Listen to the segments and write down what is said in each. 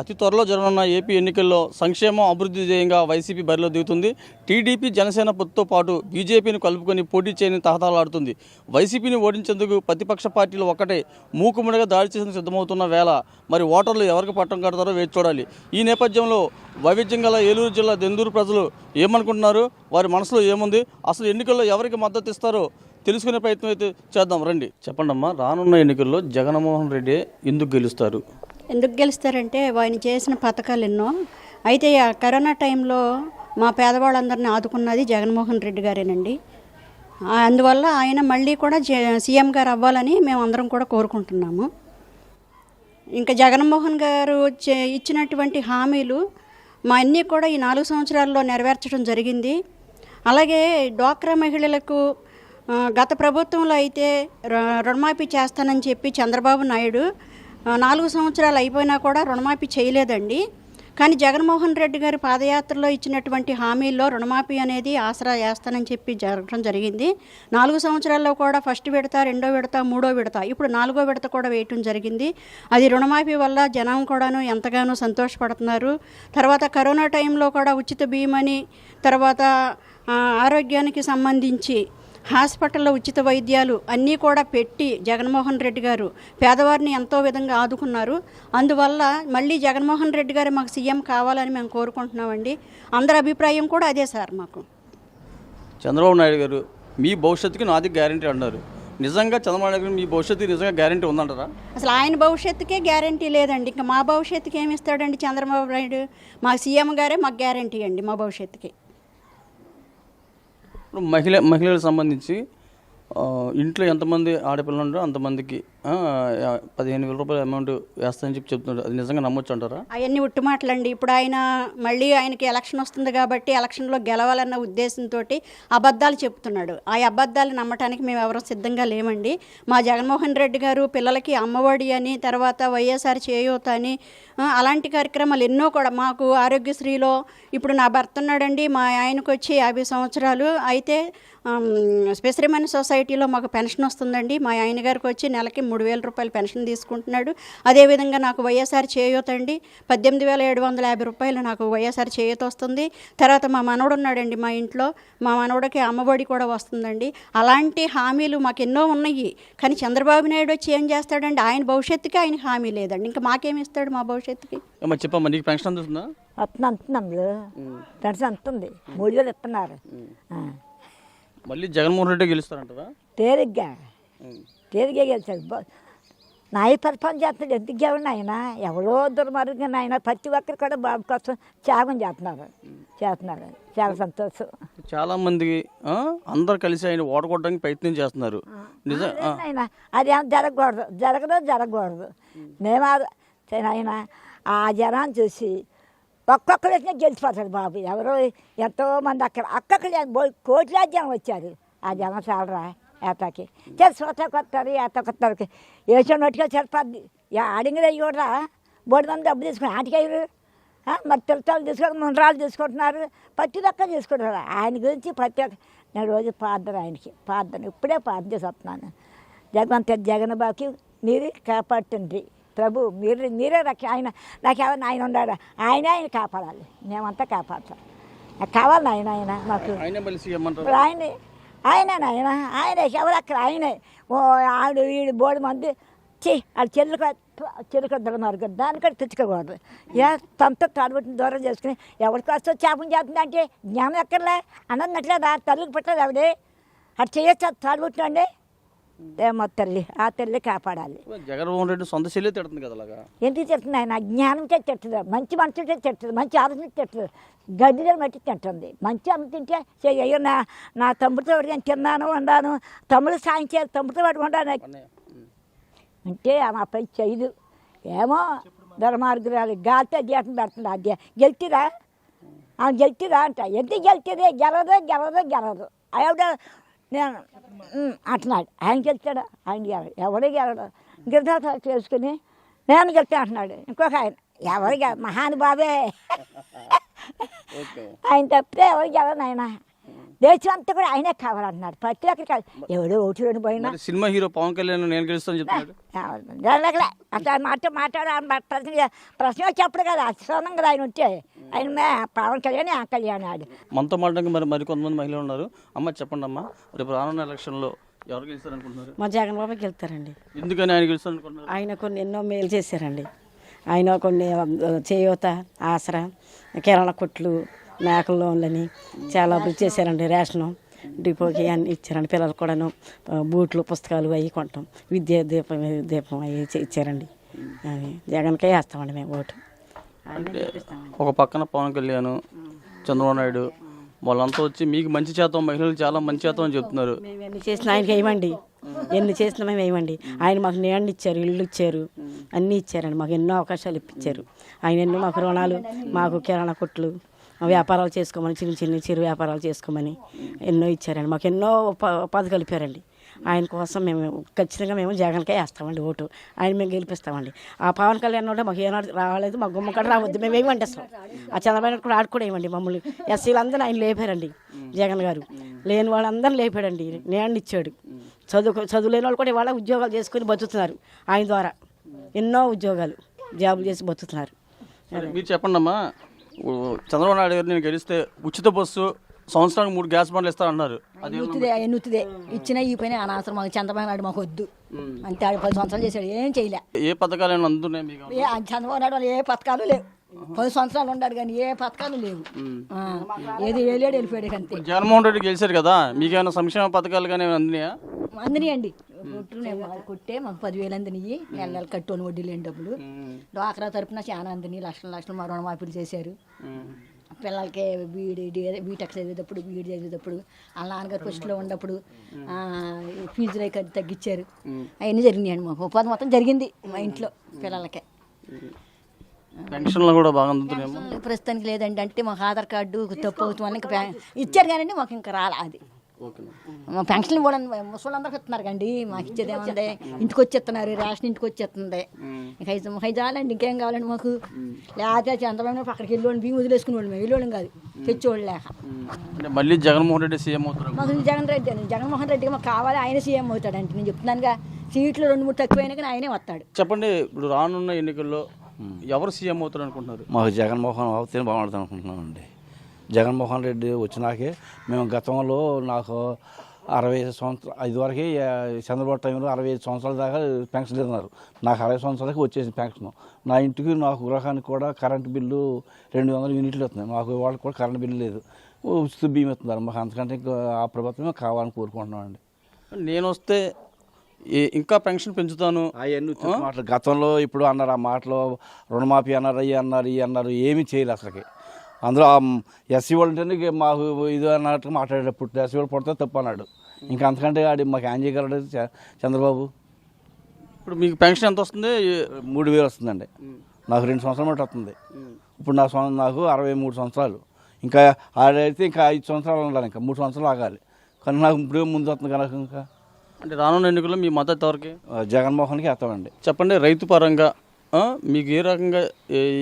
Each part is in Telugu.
అతి త్వరలో జరగనున్న ఏపీ ఎన్నికల్లో సంక్షేమం అభివృద్ధి ధ్యేయంగా వైసీపీ బరిలో దిగుతుంది. టీడీపీ జనసేన పొత్తుతో పాటు బీజేపీని కలుపుకొని పోటీ చేయని తహతలాడుతుంది. వైసీపీని ఓడించేందుకు ప్రతిపక్ష పార్టీలు ఒక్కటే మూకుముడిగా దాడి చేసేందుకు సిద్ధమవుతున్న వేళ మరి ఓటర్లు ఎవరికి పట్టం కడతారో వేచి చూడాలి. ఈ నేపథ్యంలో వైవిధ్యం గల ఏలూరు జిల్లా దెందూరు ప్రజలు ఏమనుకుంటున్నారు, వారి మనసులో ఏముంది, అసలు ఎన్నికల్లో ఎవరికి మద్దతు ఇస్తారో తెలుసుకునే ప్రయత్నం అయితే చేద్దాం. రండి, చెప్పండి అమ్మా, రానున్న ఎన్నికల్లో జగన్మోహన్ రెడ్డి ఎందుకు గెలుస్తారు? ఎందుకు గెలుస్తారంటే ఆయన చేసిన పథకాలు ఎన్నో. అయితే ఆ కరోనా టైంలో మా పేదవాళ్ళందరినీ ఆదుకున్నది జగన్మోహన్ రెడ్డి గారేనండి. అందువల్ల ఆయన మళ్ళీ కూడా సీఎం గారు అవ్వాలని మేము అందరం కూడా కోరుకుంటున్నాము. ఇంకా జగన్మోహన్ గారు ఇచ్చినటువంటి హామీలు మా అన్నీ కూడా ఈ 4 సంవత్సరాల్లో నెరవేర్చడం జరిగింది. అలాగే డ్వాక్రా మహిళలకు గత ప్రభుత్వంలో అయితే రుణమాఫీ చేస్తానని చెప్పి చంద్రబాబు నాయుడు 4 సంవత్సరాలు అయిపోయినా కూడా రుణమాఫీ చేయలేదండి. కానీ జగన్మోహన్ రెడ్డి గారు పాదయాత్రలో ఇచ్చినటువంటి హామీల్లో రుణమాఫీ అనేది ఆసరా వేస్తానని చెప్పి జరగడం జరిగింది. 4 సంవత్సరాల్లో కూడా ఫస్ట్ విడత, రెండో విడత, మూడో విడత, ఇప్పుడు 4వ విడత కూడా వేయటం జరిగింది. అది రుణమాఫీ వల్ల జనం కూడాను ఎంతగానో సంతోషపడుతున్నారు. తర్వాత కరోనా టైంలో కూడా ఉచిత బీమని, తర్వాత ఆరోగ్యానికి సంబంధించి హాస్పిటల్లో ఉచిత వైద్యాలు అన్నీ కూడా పెట్టి జగన్మోహన్ రెడ్డి గారు పేదవారిని ఎంతో విధంగా ఆదుకున్నారు. అందువల్ల మళ్ళీ జగన్మోహన్ రెడ్డి గారు మాకు సీఎం కావాలని మేము కోరుకుంటున్నామండి. అందరి అభిప్రాయం కూడా అదే సార్. మాకు చంద్రబాబు నాయుడు గారు మీ భవిష్యత్తుకి నాది గ్యారంటీ అన్నారు. నిజంగా చంద్రబాబు నాయుడు గారు మీ భవిష్యత్తుకి నిజంగా గ్యారంటీ ఉందంటారా? అసలు ఆయన భవిష్యత్తుకే గ్యారంటీ లేదండి. ఇంకా మా భవిష్యత్తుకి ఏమి ఇస్తాడండి చంద్రబాబు నాయుడు? మా సీఎం గారే మాకు గ్యారంటీ అండి మా భవిష్యత్తుకి. ఇప్పుడు మహిళలకు సంబంధించి ఇంట్లో ఎంతమంది ఆడపిల్లలు ఉంటారో అంతమందికి 15,000 రూపాయల అమౌంట్ వేస్తానని చెప్పి చెప్తున్నారు. అది నిజంగా నమ్మొచ్చు అంటారా? అవన్నీ ఉట్టుమాటలండి. ఇప్పుడు మళ్ళీ ఆయనకి ఎలక్షన్ వస్తుంది కాబట్టి ఎలక్షన్లో గెలవాలన్న ఉద్దేశంతో అబద్ధాలు చెప్తున్నాడు. ఆ అబద్ధాలు నమ్మటానికి మేము ఎవరూ సిద్ధంగా లేమండి. మా జగన్మోహన్ రెడ్డి గారు పిల్లలకి అమ్మఒడి అని, తర్వాత వైఎస్ఆర్ చేయూత అని, అలాంటి కార్యక్రమాలు ఎన్నో కూడా మాకు ఆరోగ్యశ్రీలో ఇప్పుడు నా భర్త ఉన్నాడండి, మా ఆయనకు వచ్చి 50 సంవత్సరాలు అయితే స్పెసిరిమన్ సొసైటీలో మాకు పెన్షన్ వస్తుందండి. మా ఆయన గారికి వచ్చి నెలకి 3,000 రూపాయలు పెన్షన్ తీసుకుంటున్నాడు. అదేవిధంగా నాకు వైఎస్ఆర్ చేయూత అండి 18,750 రూపాయలు నాకు వైఎస్ఆర్ చేయూత వస్తుంది. తర్వాత మా మనవడు ఉన్నాడండి మా ఇంట్లో, మా మనవడికి అమ్మఒడి కూడా వస్తుందండి. అలాంటి హామీలు మాకు ఎన్నో ఉన్నాయి. కానీ చంద్రబాబు నాయుడు వచ్చి ఏం చేస్తాడండి? ఆయన భవిష్యత్తుకి ఆయన హామీ లేదండి. ఇంకా మాకేమి ఇస్తాడు మా భవిష్యత్తుకి? చెప్పమ్మా, నీకు పెన్షన్ అందుతుందా? అంటున్నాము, పెన్షన్ అంతుంది, 3,000 ఇస్తున్నారు. మళ్ళీ జగన్మోహన్ రెడ్డి గెలుస్తారంటారా? తేలిగ్గా గెలిచాడు. పరిపాలన చేస్తాడు. ఎందుకు గెలవండి ఆయన? ఎవరో దుర్మార్గం ఆయన. ప్రతి ఒక్కరు కూడా బాబు కోసం త్యాగం చేస్తున్నారు. చాలా సంతోషం. చాలా మంది అందరు కలిసి ఆయన ఓడగొట్టడానికి ప్రయత్నం చేస్తున్నారు. ఆయన అది జరగకూడదు. మేము ఆయన ఆ జనాన్ని చూసి ఒక్కొక్కరు వచ్చినా గెలిచిపోతాడు బాబు. ఎవరో ఎంతోమంది అక్కడ కోట్లాది జనం వచ్చారు. ఆ జనం చాలరా ఏతాకి తెలిసిపోతారు. ఏతకొత్తారు వేసినట్టుగా సరిపోద్ది. అడిగిన కూడా బోడి మంది డబ్బు తీసుకుని ఆటికయ్యారు. మరి తిరుతాలు తీసుకొని ముండ్రాలు తీసుకుంటున్నారు, ప్రతి ఒక్క తీసుకుంటున్నారు. ఆయన గురించి ప్రతి ఒక్క నేను రోజు ప్రార్థన ఇప్పుడే ప్రార్థన చేసి వస్తున్నాను. జగన్ బాబుకి మీరు కాపాడుతుండ్రి ప్రభు, మీరే రక్ష. నాకు ఎవరిని ఆయన ఉన్నాడు, ఆయన కాపాడాలి. మేమంతా కాపాడతాం. నాకు కావాలి ఆయన మాకు ఆయన ఎవరు అక్కడ ఆయనే. ఆడు వీడు బోడి మంది ఆడు చెల్లుక దుర్మార్గం. దాన్ని కూడా తెచ్చుకోకూడదు. తనతో తడబట్టిన దూరం చేసుకుని ఎవరికి వస్తే చేపం చేస్తుందంటే జ్ఞానం ఎక్కర్లే అన్నట్లేదా? తల్లికి పెట్టలేదు ఎవడే అటు చేయొచ్చు. తడబుట్టినండి ఏమో తల్లి, ఆ తల్లి కాపాడాలి. జగన్మోహన్ రెడ్డి సొంత చెల్లి తిడుతుంది కదా? ఎందుకు తిడుతుంది? ఆయన జ్ఞానంతో తిడుతుంది, మంచి మనసుతో తిడుతుంది, మంచి ఆలోచన తిడుతుంది, గడ్డిలో మట్టి తింటుంది. మంచి అమ్మ తింటే అయ్యో నా తమ్ముడితో నేను తిన్నాను వండాను, తమ్ముడు సాయం చేయాలి, తమ్ముడితో వాడు వండాను అంటే ఆమె ఆ పని చేయదు. ఏమో దుర్మార్గురాలు గాలితో దీపం పెడుతుంది. అది గెలిచిరా ఆమె గెలిచిరా అంట. ఎందుకు గెలిచేది? గెలదు ఆవిడ నేను అంటున్నాడు. ఆయన గెలిచాడు, ఆయన గెలడు, ఎవడే గెలడు. గిరిదాత చేసుకుని నేను గెలిచా అంటున్నాడు. ఇంకొక ఆయన ఎవరికి మహానుభావే ఆయన తప్పితే ఎవరికి గెలడు. ఆయన దేశం అంతా కూడా ఆయనే కావాలంటున్నారు. ప్రతి ఒక్కరికి కాదు, ఎవడో ఓటు పోయినా మరి సినిమా హీరో పవన్ కళ్యాణ్ నేను గెలుస్తాను చెప్తున్నాడు. జరగలే అసలు మాట్లాడ ప్రశ్న వచ్చేప్పుడు కదా అసనం కదా ఆయన ఉంటే ఆయన పవన్ కళ్యాణ్ ఆ కళ్యాణ్ ఆడు మనతో మాట్లాడడానికి మరి కొంతమంది మహిళలు ఉన్నారు. అమ్మ చెప్పండి అమ్మా, రేపు రానున్న ఎలక్షన్లో ఎవరు గెలుస్తారనుకుంటున్నారు? మా జగన్ బాబుకి వెళ్తారండి. ఎందుకని ఆయన గెలుస్తారనుకుంటున్నారు? ఆయన కొన్ని ఎన్నో మేలు చేశారండి. ఆయన కొన్ని చేయూత, ఆసరా, కిరాణా కొట్లు, మేకల లోన్లని చాలా అభివృద్ధి చేశారండి. రేషను డిపోకి అన్ని ఇచ్చారండి. పిల్లలకు కూడాను బూట్లు, పుస్తకాలు అవి కొంటాం. విద్యా దీపం అవి ఇచ్చారండి. అది జగన్కే వేస్తామండి మేము ఓటు. ఒక పక్కన పవన్ కళ్యాణ్, చంద్రబాబు నాయుడు వాళ్ళంతా వచ్చి మీకు మంచి చేద్దాం, మహిళలకు చాలా మంచి చేద్దాం అని చెప్తున్నారు. మేము ఎన్ని చేసినా ఆయనకి వేయమండి, ఎన్ని చేసినా మేము వేయమండి. ఆయన మాకు నీళ్ళు ఇచ్చారు, ఇళ్ళు ఇచ్చారు, అన్నీ ఇచ్చారండి. మాకు ఎన్నో అవకాశాలు ఇప్పించారు ఆయన. ఎన్నో మాకు రుణాలు, మాకు కిరాణా కొట్లు, వ్యాపారాలు చేసుకోమని, చిరు వ్యాపారాలు చేసుకోమని ఎన్నో ఇచ్చారండి. మాకు ఎన్నో పథకాలు ఇప్పారండి. ఆయన కోసం మేము ఖచ్చితంగా మేము జగన్కే వేస్తామండి ఓటు. ఆయన మేము గెలిపిస్తామండి. ఆ పవన్ కళ్యాణ్ ఉంటే మాకు ఏనాడు రాలేదు, మా గుమ్మ కూడా రావద్దు, మేము ఏమంటే అసలు ఆ చంద్రబాబు కూడా ఆడుకోవడం ఏమండి. మమ్మల్ని ఎస్సీలందరూ ఆయన లేపారండి. జగన్ గారు లేని వాళ్ళందరూ లేపాడండి, నేను ఇచ్చాడు. చదువు లేని వాళ్ళు కూడా ఇవాళ ఉద్యోగాలు చేసుకుని బతుకుతున్నారు ఆయన ద్వారా. ఎన్నో ఉద్యోగాలు, జాబులు చేసి బతుకుతున్నారు. మీరు చెప్పండి అమ్మా, చంద్రబాబు నాయుడు గారు నేను గెలిస్తే ఉచిత బస్సు, సంవత్సరానికి 3 గ్యాస్ బండ్లు ఇస్తారన్నారు. అది ఎన్నుతుదే ఇచ్చినా ఈ పని అనవసరం. మాకు చంద్రబాబు నాయుడు మాకు వద్దు అంతే. 10 సంవత్సరాలు చేశాడు, ఏం చేయలే. ఏ పథకాలు అందుతున్నాయి మీకు? చంద్రబాబు నాయుడు వాళ్ళు ఏ పథకాలు లేవు. 10 సంవత్సరాలు ఉన్నాడు కానీ ఏ పథకాలు లేవు. ఏది వెళ్ళాడు వెళ్ళిపోయాడు అంతే. జగన్మోహన్ రెడ్డి గెలిచారు కదా, మీకేమైనా సంక్షేమ పథకాలు కానీ అందినాయా? అందినాయండి. కొట్టే మాకు 10,000 అందినాయి. నెల కట్టోని వడ్డీ లేని డబ్బులు. డ్వాక్రా తరపున చాలా అందినాయి. లక్షలు మా రుణమాఫీలు చేశారు. పిల్లలకి బీటెక్ చదివేటప్పుడు, బీఈడి చదివేటప్పుడు, వాళ్ళ నాన్నగారు ఫస్ట్లో ఉన్నప్పుడు ఫీజులు తగ్గించారు. అవన్నీ జరిగినాయండి. మాకు ఉపాధి మొత్తం జరిగింది మా ఇంట్లో పిల్లలకి. పెన్షన్లు కూడా బాగా అందుతున్నాయేమో. ప్రస్తుతానికి లేదండి. అంటే మాకు ఆధార్ కార్డు తప్పు అవుతుంది ఇంకా ఇచ్చారు కానీ మాకు ఇంకా రాలే. అది మా పెన్షన్ కూడా ముసళ్ళందరికీ ఇస్తున్నారు కండి. మాకు ఇచ్చేది ఏముంది, ఇంటికి వచ్చేస్తున్నారు. రేషన్ ఇంటికి వచ్చేస్తుంది. ఇంకా ఐదు చాలండి, ఇంకేం కావాలండి మాకు. లేకపోతే చంద్రబాబు అక్కడికి వెళ్ళి బియ్యం వదిలేసుకునేవాళ్ళు, మేము వెళ్ళేవాళ్ళం కాదు, తెచ్చేవాళ్ళు లేక. మళ్ళీ జగన్మోహన్ రెడ్డి సీఎం అవుతారు. మాకు జగన్మోహన్ రెడ్డికి మాకు కావాలి, ఆయన సీఎం అవుతాడంటే. నేను చెప్తున్నానుగా, సీట్లు 2-3 తక్కువైనా కానీ ఆయనే వస్తాడు. చెప్పండి, ఇప్పుడు రానున్న ఎన్నికల్లో ఎవరు సీఎం అవుతారు అనుకుంటున్నారు? మాకు జగన్మోహన్ అవుతేనే బాగుంటుంది అనుకుంటున్నామండి. జగన్మోహన్ రెడ్డి వచ్చినాకే మేము గతంలో నాకు 65 సంవత్సరాలు ఇదివరకు చంద్రబాబు టైంలో 65 సంవత్సరాల దాకా పెన్షన్ ఇస్తున్నారు. నాకు 60 సంవత్సరాలకి వచ్చేసి పెన్షన్. నా ఇంటికి నాకు గృహానికి కూడా కరెంటు బిల్లు 200 యూనిట్లు వస్తున్నాయి. మాకు వాళ్ళకి కూడా కరెంటు బిల్లు లేదు, ఉచిత బియ్యం ఇస్తున్నారు. మాకు అంతకంటే ఆ ప్రభుత్వమే కావాలని కోరుకుంటున్నామండి. నేను వస్తే ఇంకా పెన్షన్ పెంచుతాను అవన్నీ మాటలు గతంలో ఇప్పుడు అన్నారు. ఆ మాటలు రుణమాఫీ అన్నారు, అవి అన్నారు, ఇవి అన్నారు, ఏమీ చేయలేదు అసలుకి. అందులో ఎస్సీ వాళ్ళు అంటే మాకు ఇది అన్నట్టుగా మాట్లాడేటప్పుడు ఎస్సీ వాళ్ళు పుడితే తప్పు అన్నాడు. ఇంకా అంతకంటే ఆడి మాకు ఏం చేయగలడు చంద్రబాబు. ఇప్పుడు మీకు పెన్షన్ ఎంత వస్తుంది? 3,000 వస్తుందండి. నాకు 2 సంవత్సరాలు బట్టి వస్తుంది. ఇప్పుడు నాకు 63 సంవత్సరాలు. ఇంకా ఆడైతే ఇంకా 5 సంవత్సరాలు ఉండాలి, ఇంకా 3 సంవత్సరాలు ఆగాలి. కానీ నాకు ఇప్పుడే ముందు వస్తుంది కనుక ఇంకా. అంటే రానున్న ఎన్నికల్లో మీ మద్దతు ఎవరికి? జగన్మోహన్కి వేస్తామండి. చెప్పండి, రైతు పరంగా మీకు ఏ రకంగా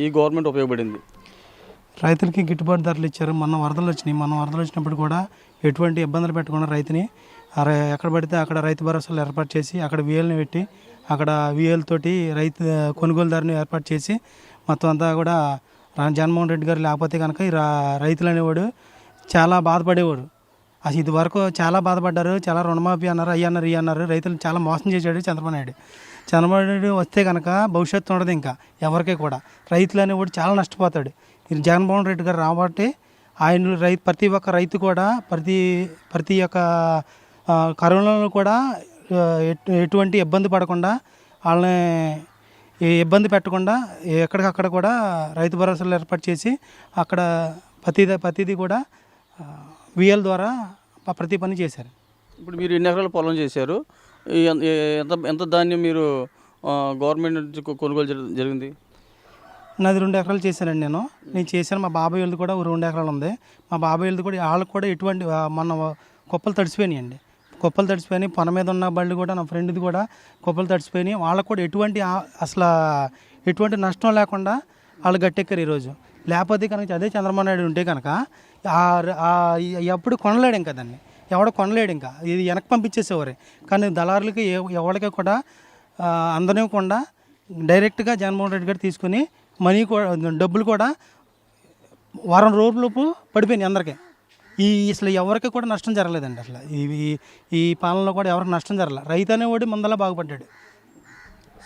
ఈ గవర్నమెంట్ ఉపయోగపడింది? రైతులకి గిట్టుబాటు ధరలు ఇచ్చారు. మొన్న వరదలు వచ్చినప్పుడు కూడా ఎటువంటి ఇబ్బందులు పెట్టకుండా రైతుని ఎక్కడ పడితే అక్కడ రైతు భరోసాలు ఏర్పాటు చేసి, అక్కడ వీఎల్ని పెట్టి, అక్కడ వీఎల్ తోటి రైతు కొనుగోలుదారుని ఏర్పాటు చేసి మొత్తం అంతా కూడా జగన్మోహన్ రెడ్డి గారు లేకపోతే కనుక ఈ రైతులు అనేవాడు చాలా బాధపడేవాడు. అసలు ఇది వరకు చాలా బాధపడ్డారు. చాలా రుణమాఫీ అన్నారు, అయ్యి అన్నారు, ఇవి అన్నారు. రైతులు చాలా మోసం చేశాడు చంద్రబాబు నాయుడు. చంద్రబాబు నాయుడు వస్తే కనుక భవిష్యత్తు ఉండదు ఇంకా ఎవరికీ కూడా. రైతులు అనేవాడు చాలా నష్టపోతాడు. ఇది జగన్మోహన్ రెడ్డి గారు రాబట్టి ఆయన ప్రతి ఒక్క రైతు కూడా ప్రతి ఒక్క కరోనాలో కూడా ఎటువంటి ఇబ్బంది పడకుండా, వాళ్ళని ఇబ్బంది పెట్టకుండా ఎక్కడికక్కడ కూడా రైతు భరోసాలు ఏర్పాటు చేసి అక్కడ ప్రతిదీ కూడా విఎల్ ద్వారా ప్రతి పని చేశారు. ఇప్పుడు మీరు ఎన్ని ఎకరాల పొలం చేశారు? ఎంత ధాన్యం మీరు గవర్నమెంట్ నుంచి కొనుగోలు జరిగింది? నాది 2 ఎకరాలు చేశానండి. నేను చేశాను. మా బాబాయ్ వాళ్ళది కూడా 2 ఎకరాలు ఉంది. మా బాబాయ్ వాళ్ళది కూడా వాళ్ళకి కూడా ఎటువంటి మొన్న కుప్పలు తడిసిపోయినాయండి. కుప్పలు తడిసిపోయినాయి. పొన మీద ఉన్న బళ్ళు కూడా నా ఫ్రెండ్ది కూడా కుప్పలు తడిసిపోయినాయి. వాళ్ళకు కూడా ఎటువంటి నష్టం లేకుండా వాళ్ళు గట్టెక్కారు ఈరోజు. లేకపోతే కనుక అదే చంద్రబాబు నాయుడు ఉంటే కనుక ఎప్పుడు కొనలేడు ఇంకా దాన్ని, ఎవడ కొనలేడు ఇంకా, ఇది వెనక్కి పంపించేసేవారే. కానీ దళారులకి ఎవరికి కూడా అందనివ్వకుండా డైరెక్ట్గా జగన్మోహన్ రెడ్డి గారు తీసుకుని మనీ కూడా డబ్బులు కూడా వారం రోజులలోపు పడిపోయినాయి అందరికీ. అసలు ఎవరికి కూడా నష్టం జరగలేదండి. అసలు ఈ పాలనలో కూడా ఎవరికి నష్టం జరగలేదు. రైతు అనేవాడు ముందలా బాగుపడ్డాడు.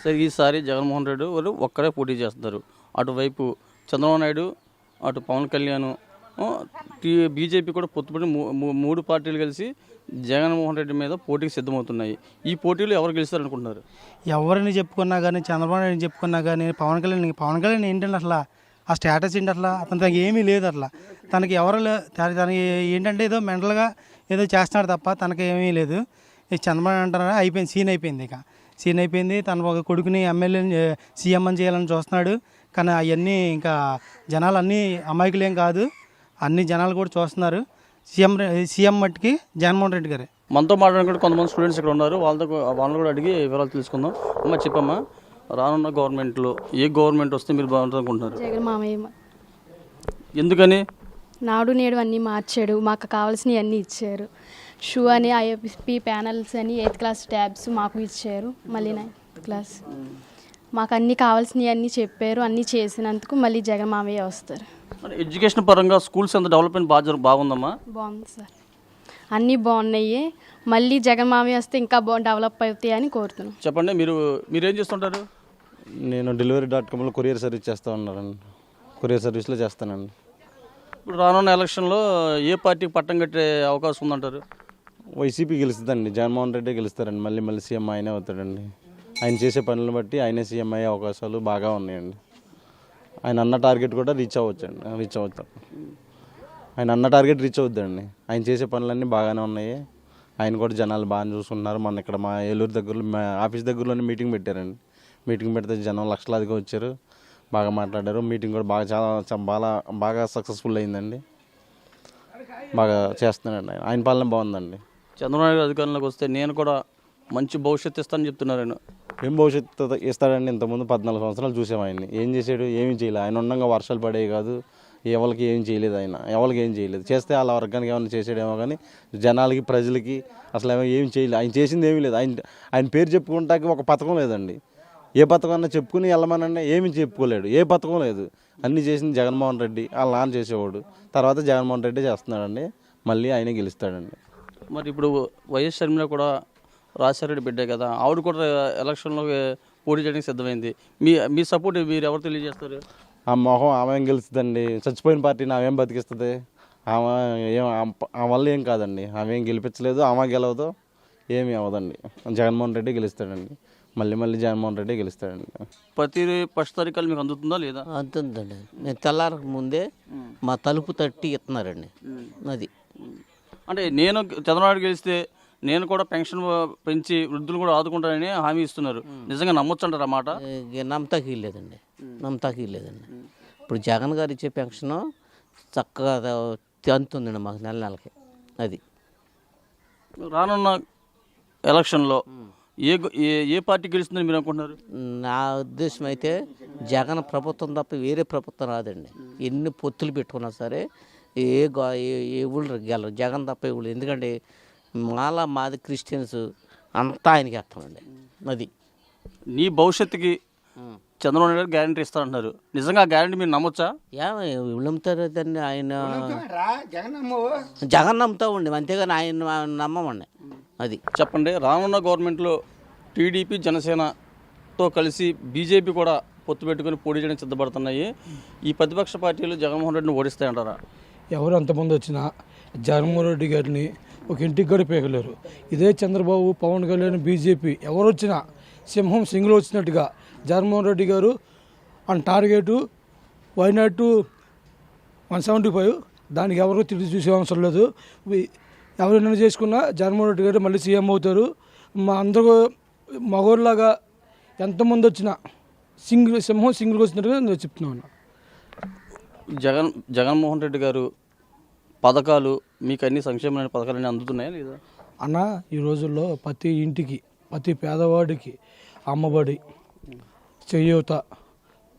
సరే, ఈసారి జగన్మోహన్ రెడ్డి వారు ఒక్కడే పోటీ చేస్తారు. అటువైపు చంద్రబాబు నాయుడు, అటు పవన్ కళ్యాణ్, బీజేపీ కూడా పొత్తుపడి 3 పార్టీలు కలిసి జగన్మోహన్ రెడ్డి మీద పోటీకి సిద్ధమవుతున్నాయి. ఈ పోటీలో ఎవరు గెలుస్తారనుకుంటున్నారు? ఎవరిని చెప్పుకున్నా కానీ, చంద్రబాబు నాయుడు చెప్పుకున్నా కానీ, పవన్ కళ్యాణ్ ఏంటంటే అసలు ఆ స్టేటస్ ఏంటి, అసలు అతనికి ఏమీ లేదు. అట్లా తనకి తనకి ఏంటంటే ఏదో మెంటల్గా ఏదో చేస్తున్నాడు తప్ప తనకి ఏమీ లేదు. ఈ చంద్రబాబు అంటారా అయిపోయింది, సీన్ అయిపోయింది. తన ఒక కొడుకుని ఎమ్మెల్యేని సీఎం అని చేయాలని చూస్తున్నాడు. కానీ అవన్నీ ఇంకా జనాలు అన్నీ అమాయకులేం కాదు, అన్ని జనాలు కూడా చూస్తున్నారు. సీఎం మట్టికి జగన్మోహన్ రెడ్డి గారే. మనతో మాట్లాడుకుంటే కొంతమంది స్టూడెంట్స్ ఇక్కడ ఉన్నారు, వాళ్ళని కూడా అడిగి వివరాలు తెలుసుకుందాం. అమ్మ చెప్పమ్మా, రానున్న గవర్నమెంట్లో ఏ గవర్నమెంట్ వస్తే మీరు బాగుంటుంది అనుకుంటున్నారు? జగన్ మామయ్య. ఎందుకని? నాడు నేడు అన్నీ మార్చాడు, మాకు కావాల్సినవి అన్నీ ఇచ్చారు. షూ అని, ఐఎఫ్పి ప్యానల్స్ అని, 8th క్లాస్ ట్యాబ్స్ మాకు ఇచ్చారు. మళ్ళీ 9th క్లాస్ మాకు అన్నీ కావాల్సినవి అన్నీ చెప్పారు. అన్నీ చేసినందుకు మళ్ళీ జగన్ మామయ్య వస్తారు. ఎడ్యుకేషన్ పరంగా స్కూల్స్ ఎంత డెవలప్మెంట్ బాగుందమ్మా? బాగుంది సార్, అన్నీ బాగున్నాయి. మళ్ళీ జగన్ మామయ్య వస్తే ఇంకా డెవలప్ అవుతాయి అని కోరుతున్నాం. చెప్పండి, మీరేం చేస్తుంటారు? నేను Delivery.comలో కొరియర్ సర్వీస్ చేస్తూ ఉన్నానండి. కొరియర్ సర్వీస్లో చేస్తానండి. ఇప్పుడు రానున్న ఎలక్షన్లో ఏ పార్టీకి పట్టం కట్టే అవకాశం ఉందంటారు? వైసీపీ గెలుస్తుందండి. జగన్మోహన్ రెడ్డి గెలుస్తారండి. మళ్ళీ సీఎం ఆయనే అవుతాడండి. ఆయన చేసే పనులను బట్టి ఆయనే సీఎం అయ్యే అవకాశాలు బాగా ఉన్నాయండి. ఆయన అన్న టార్గెట్ కూడా రీచ్ అవుతాడు. ఆయన అన్న టార్గెట్ రీచ్ అవుద్దండి. ఆయన చేసే పనులన్నీ బాగానే ఉన్నాయి. ఆయన కూడా జనాలు బాగా చూసుకున్నారు. మొన్న ఇక్కడ మా ఏలూరు దగ్గరలో మా ఆఫీస్ దగ్గరలోనే మీటింగ్ పెట్టారండి. మీటింగ్ పెడితే జనం లక్షలాదిగా వచ్చారు, బాగా మాట్లాడారు. మీటింగ్ కూడా బాగా సక్సెస్ఫుల్ అయిందండి. బాగా చేస్తున్నాడండి. ఆయన పాలన బాగుందండి. చంద్రబాబు నాయుడు అధికారంలోకి వస్తే నేను కూడా మంచి భవిష్యత్తు ఇస్తానని చెప్తున్నారు. ఆయన ఏం భవిష్యత్తు ఇస్తాడండి? ఇంతకుముందు 14 సంవత్సరాలు చూసాం ఆయన్ని. ఏం చేశాడు? ఏమీ చేయలేదు. ఆయన ఉండగా వర్షాలు పడేవి కాదు, ఎవరికి ఏం చేయలేదు. ఎవరికి ఏం చేయలేదు. చేస్తే వాళ్ళ వర్గానికి ఏమైనా చేసాడేమో కానీ జనాలకి, ప్రజలకి అసలు ఏం చేయలేదు. ఆయన చేసింది ఏమీ లేదు. ఆయన పేరు చెప్పుకుంటాకి ఒక పథకం లేదండి. ఏ పథకం అన్నా చెప్పుకుని వెళ్ళమనండి, ఏమీ చెప్పుకోలేడు. ఏ పథకం లేదు. అన్నీ చేసింది జగన్మోహన్ రెడ్డి. వాళ్ళ నాన్న చేసేవాడు. తర్వాత జగన్మోహన్ రెడ్డి చేస్తున్నాడండి. మళ్ళీ ఆయనే గెలుస్తాడండి. మరి ఇప్పుడు వైఎస్ షర్మిల కూడా రాజశేఖర రెడ్డి బిడ్డే కదా, ఆవిడ కూడా ఎలక్షన్లో పోటీ చేయడానికి సిద్ధమైంది. మీ సపోర్ట్ మీరు ఎవరు తెలియజేస్తారు? ఆ మొహం ఆమె ఏం గెలుస్తుందండి? చచ్చిపోయిన పార్టీని ఆమె ఏం బతికిస్తుంది? ఆమె వల్ల ఏం కాదండి. ఆమె ఏం గెలిపించలేదు, ఆమె గెలవదు, ఏమీ అవ్వదండి. జగన్మోహన్ రెడ్డి గెలుస్తాడండి. మళ్ళీ జగన్మోహన్ రెడ్డి గెలుస్తాడండి. ప్రతి 1 తారీఖు మీకు అందుతుందా లేదా? అందుతుందండి. నేను తెల్లారక ముందే మా తలుపు తట్టి ఇస్తున్నారండి. అది అంటే నేను చంద్రబాబు గెలిస్తే నేను కూడా పెన్షన్ పెంచి వృద్ధులు కూడా ఆదుకుంటానని హామీ ఇస్తున్నారు. నిజంగా నమ్మొచ్చు అంటారు అన్నమాట? నమ్మతాకి లేదండి. ఇప్పుడు జగన్ గారు ఇచ్చే పెన్షన్ చక్కగా అందుతుందండి మాకు నెలకి. అది రానున్న ఎలక్షన్లో ఏ పార్టీ గెలుస్తుందని మీరు అనుకుంటున్నారు? నా ఉద్దేశం అయితే జగన్ ప్రభుత్వం తప్ప వేరే ప్రభుత్వం రాదండి. ఎన్ని పొత్తులు పెట్టుకున్నా సరే ఏ ఊళ్ళు గెలరు, జగన్ తప్ప ఏ ఊళ్ళు. ఎందుకంటే మాది క్రిస్టియన్స్ అంతా ఆయనకి వేస్తామండి. అది నీ భవిష్యత్తుకి చంద్రబాబు నాయుడు గ్యారంటీ ఇస్తారంటున్నారు. నిజంగా ఆ గ్యారంటీ మీరు నమ్మొచ్చా? నమ్ముతారు దాన్ని. ఆయన జగన్ నమ్ముతా ఉండి, అంతేగాని ఆయన నమ్మమండి. అది చెప్పండి, రానున్న గవర్నమెంట్లో టీడీపీ జనసేనతో కలిసి బీజేపీ కూడా పొత్తు పెట్టుకుని పోటీ చేయడానికి సిద్ధపడుతున్నాయి. ఈ ప్రతిపక్ష పార్టీలు జగన్మోహన్ రెడ్డిని ఓడిస్తాయంటారా? ఎవరు అంతమంది వచ్చినా జగన్మోహన్ రెడ్డి గారిని ఒక ఇంటికి గడిపేయగలేరు. ఇదే చంద్రబాబు, పవన్ కళ్యాణ్, బీజేపీ ఎవరు వచ్చినా సింహం సింగిల్ వచ్చినట్టుగా జగన్మోహన్ రెడ్డి గారు ఆయన టార్గెట్ వైనాట్ 175. దానికి ఎవరు తిరిగి చూసే అవసరం లేదు. ఎవరైనా చేసుకున్నా జగన్మోహన్ రెడ్డి గారు మళ్ళీ సీఎం అవుతారు. మా అందరూ మగోళ్ళలాగా ఎంతమంది వచ్చినా సింహం సింగిల్గా వచ్చినట్టుగా నేను చెప్తున్నాను. జగన్మోహన్ రెడ్డి గారు పథకాలు మీకు అన్ని సంక్షేమమైన పథకాలన్నీ అందుతున్నాయా లేదా? అన్న, ఈ రోజుల్లో ప్రతి ఇంటికి, ప్రతి పేదవాడికి అమ్మబడి, చేయూత,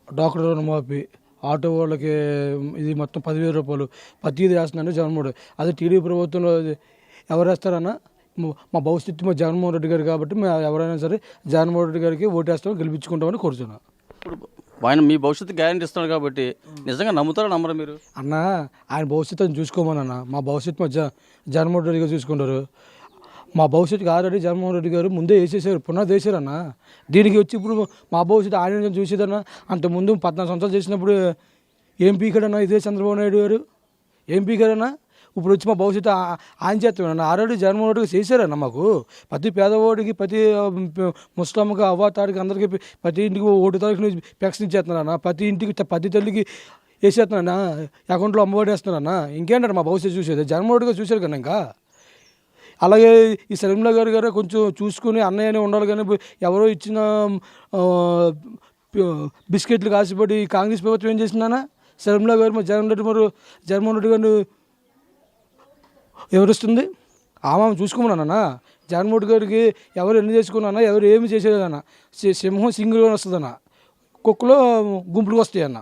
డాక్టర్ రుణమాఫీ, ఆటో వాళ్ళకి ఇది మొత్తం 10,000 రూపాయలు ప్రతిదీ వేస్తున్నాను జగన్మోహన్ రెడ్డి. అదే టీడీపీ ప్రభుత్వంలో ఎవరు వేస్తారన్నా మా భవిష్యత్తు మా జగన్మోహన్ రెడ్డి గారు కాబట్టి మేము ఎవరైనా సరే జగన్మోహన్ రెడ్డి గారికి ఓటేస్తాం, గెలిపించుకుంటామని కోరుతున్నాం. ఇప్పుడు ఆయన మీ భవిష్యత్తు గ్యారెంటీ ఇస్తున్నాడు కాబట్టి నిజంగా నమ్ముతారా నమ్మరా మీరు? అన్న ఆయన భవిష్యత్తుని చూసుకోమన్న మా భవిష్యత్తు మా జగన్మోహన్ రెడ్డి గారు చూసుకుంటారు. మా భవిష్యత్తుకి ఆల్రెడీ జగన్మోహన్ రెడ్డి గారు ముందే వేసేసారు, పునాది వేసారన్న. దీనికి వచ్చి ఇప్పుడు మా భవిష్యత్తు ఆయన చూసేదన్నా. అంతకుముందు 14 సంవత్సరాలు చేసినప్పుడు ఏం పీకాడన్నా ఇదే చంద్రబాబు నాయుడు గారు, ఏం పీకాడన్నా. ఇప్పుడు వచ్చి మా భవిష్యత్తు ఆయన చేస్తామన్నా. ఆల్రెడీ జగన్మోహన్ రెడ్డి చేశారన్న మాకు. ప్రతి పేదవాడికి, ప్రతి ముస్లింకి, అవ్వతాడికి, అందరికీ ప్రతి ఇంటికి 1 తారీఖున పెన్షన్ ఇచ్చేస్తున్నారన్న. ప్రతి ఇంటికి ప్రతి తల్లికి వేసేస్తున్నారన్న, అకౌంట్లో అమ్మఒడి వేస్తున్నారన్న. ఇంకేంటారు మా భవిష్యత్తు చూసేది జగన్మోహన్ రెడ్డి గారు చూశారు కదా. ఇంకా అలాగే ఈ శర్మిల గారు కొంచెం చూసుకుని అన్నయ్యనే ఉండాలి. కానీ ఎవరో ఇచ్చిన బిస్కెట్లు కాసిపడి కాంగ్రెస్ ప్రభుత్వం ఏం చేసిందన్నా? శర్మిల గారు మా జగన్మోహన్ రెడ్డి గారిని ఎవరిస్తుంది? ఆమె చూసుకోమన్నా. జగన్మోహన్ రెడ్డి గారికి ఎవరు ఎన్ని చేసుకున్నా, ఎవరు ఏమి చేసేదన్నా. సింహం సింగిల్గా వస్తుందన్న, కుక్కలో గుంపులుగా వస్తాయన్న.